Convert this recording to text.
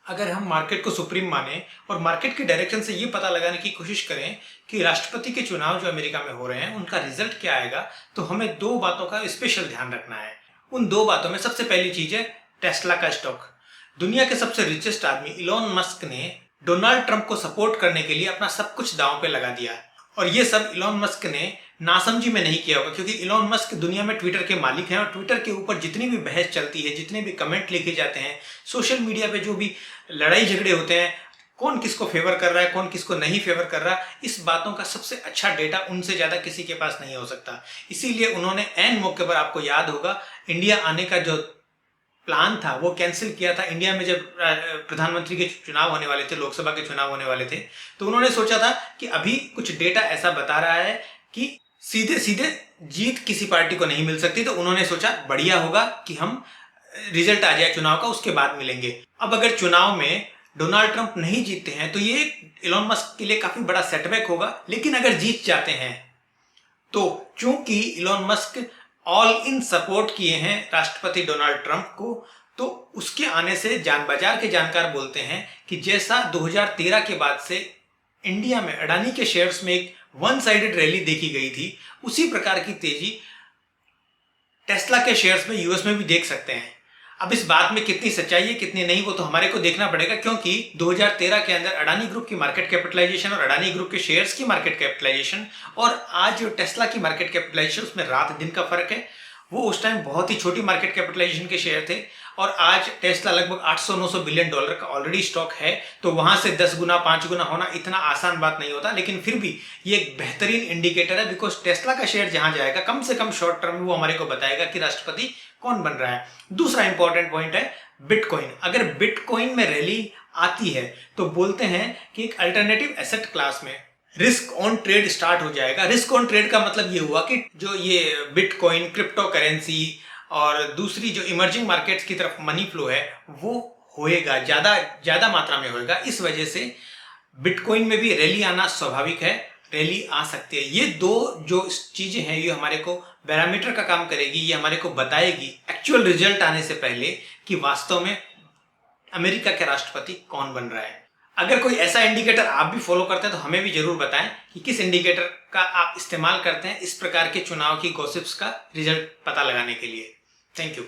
अगर हम मार्केट को सुप्रीम माने और मार्केट के डायरेक्शन से ये पता लगाने की कोशिश करें कि राष्ट्रपति के चुनाव जो अमेरिका में हो रहे हैं उनका रिजल्ट क्या आएगा, तो हमें दो बातों का स्पेशल ध्यान रखना है। उन दो बातों में सबसे पहली चीज है टेस्ला का स्टॉक। दुनिया के सबसे रिचेस्ट आदमी इलॉन मस्क ने डोनाल्ड ट्रंप को सपोर्ट करने के लिए अपना सब कुछ दांव पे लगा दिया, और ये सब इलॉन मस्क ने नासमझी में नहीं किया होगा, क्योंकि इलॉन मस्क दुनिया में ट्विटर के मालिक हैं और ट्विटर के ऊपर जितनी भी बहस चलती है, जितने भी कमेंट लिखे जाते हैं, सोशल मीडिया पे जो भी लड़ाई झगड़े होते हैं, कौन किसको फेवर कर रहा है, कौन किसको नहीं फेवर कर रहा, इस बातों का सबसे अच्छा डेटा उनसे ज्यादा किसी के पास नहीं हो सकता। इसीलिए उन्होंने ऐन मौके पर, आपको याद होगा, इंडिया आने का जो प्लान था वो कैंसिल किया था। इंडिया में जब प्रधानमंत्री के चुनाव होने वाले थे, लोकसभा के चुनाव होने वाले थे, तो उन्होंने सोचा था कि अभी कुछ डेटा ऐसा बता रहा है कि सीधे सीधे जीत किसी पार्टी को नहीं मिल सकती, तो उन्होंने सोचा बढ़िया होगा कि हम रिजल्ट आ जाए चुनाव का, उसके बाद मिलेंगे। अब अगर चुनाव में डोनाल्ड ट्रंप नहीं जीतते हैं तो ये इलॉन मस्क के लिए काफी बड़ा सेटबैक होगा, लेकिन अगर जीत जाते हैं तो चूंकि Elon Musk all in support किए हैं राष्ट्रपति डोनाल्ड ट्रंप को, तो उसके आने से जान बाजार के जानकार बोलते हैं कि जैसा 2013 के बाद से इंडिया में अडानी के शेयर्स में एक वन साइडेड रैली देखी गई थी, उसी प्रकार की तेजी टेस्ला के शेयर्स में यूएस में भी देख सकते हैं। अब इस बात में कितनी सच्चाई है कितनी नहीं, वो तो हमारे को देखना पड़ेगा, क्योंकि 2013 के अंदर अडानी ग्रुप की मार्केट कैपिटलाइजेशन और अडानी ग्रुप के शेयर्स की मार्केट कैपिटलाइजेशन और आज जो टेस्ला की मार्केट कैपिटलाइजेशन, उसमें रात दिन का फर्क है। वो उस टाइम बहुत ही छोटी मार्केट कैपिटलाइजेशन के शेयर थे और आज टेस्ला लगभग 800-900 बिलियन डॉलर का ऑलरेडी स्टॉक है, तो वहां से 10 गुना 5 गुना होना इतना आसान बात नहीं होता। लेकिन फिर भी ये एक बेहतरीन इंडिकेटर है, बिकॉज टेस्ला का शेयर जहां जाएगा कम से कम शॉर्ट टर्म में वो हमारे को बताएगा कि राष्ट्रपति कौन बन रहा है। दूसरा इंपॉर्टेंट पॉइंट है बिटकॉइन। अगर बिटकॉइन में रैली आती है तो बोलते हैं कि एक अल्टरनेटिव एसेट क्लास में रिस्क ऑन ट्रेड स्टार्ट हो जाएगा। रिस्क ऑन ट्रेड का मतलब ये हुआ कि जो ये बिटकॉइन, क्रिप्टो करेंसी और दूसरी जो इमर्जिंग मार्केट्स की तरफ मनी फ्लो है वो होएगा, ज्यादा मात्रा में होएगा। इस वजह से बिटकॉइन में भी रैली आना स्वाभाविक है, रैली आ सकती है। ये दो जो चीजें हैं ये हमारे को पैरामीटर का काम करेगी, ये हमारे को बताएगी एक्चुअल रिजल्ट आने से पहले कि वास्तव में अमेरिका के राष्ट्रपति कौन बन रहा है। अगर कोई ऐसा इंडिकेटर आप भी फॉलो करते हैं तो हमें भी जरूर बताएं कि किस इंडिकेटर का आप इस्तेमाल करते हैं इस प्रकार के चुनाव की गॉसिप्स का रिजल्ट पता लगाने के लिए। Thank you.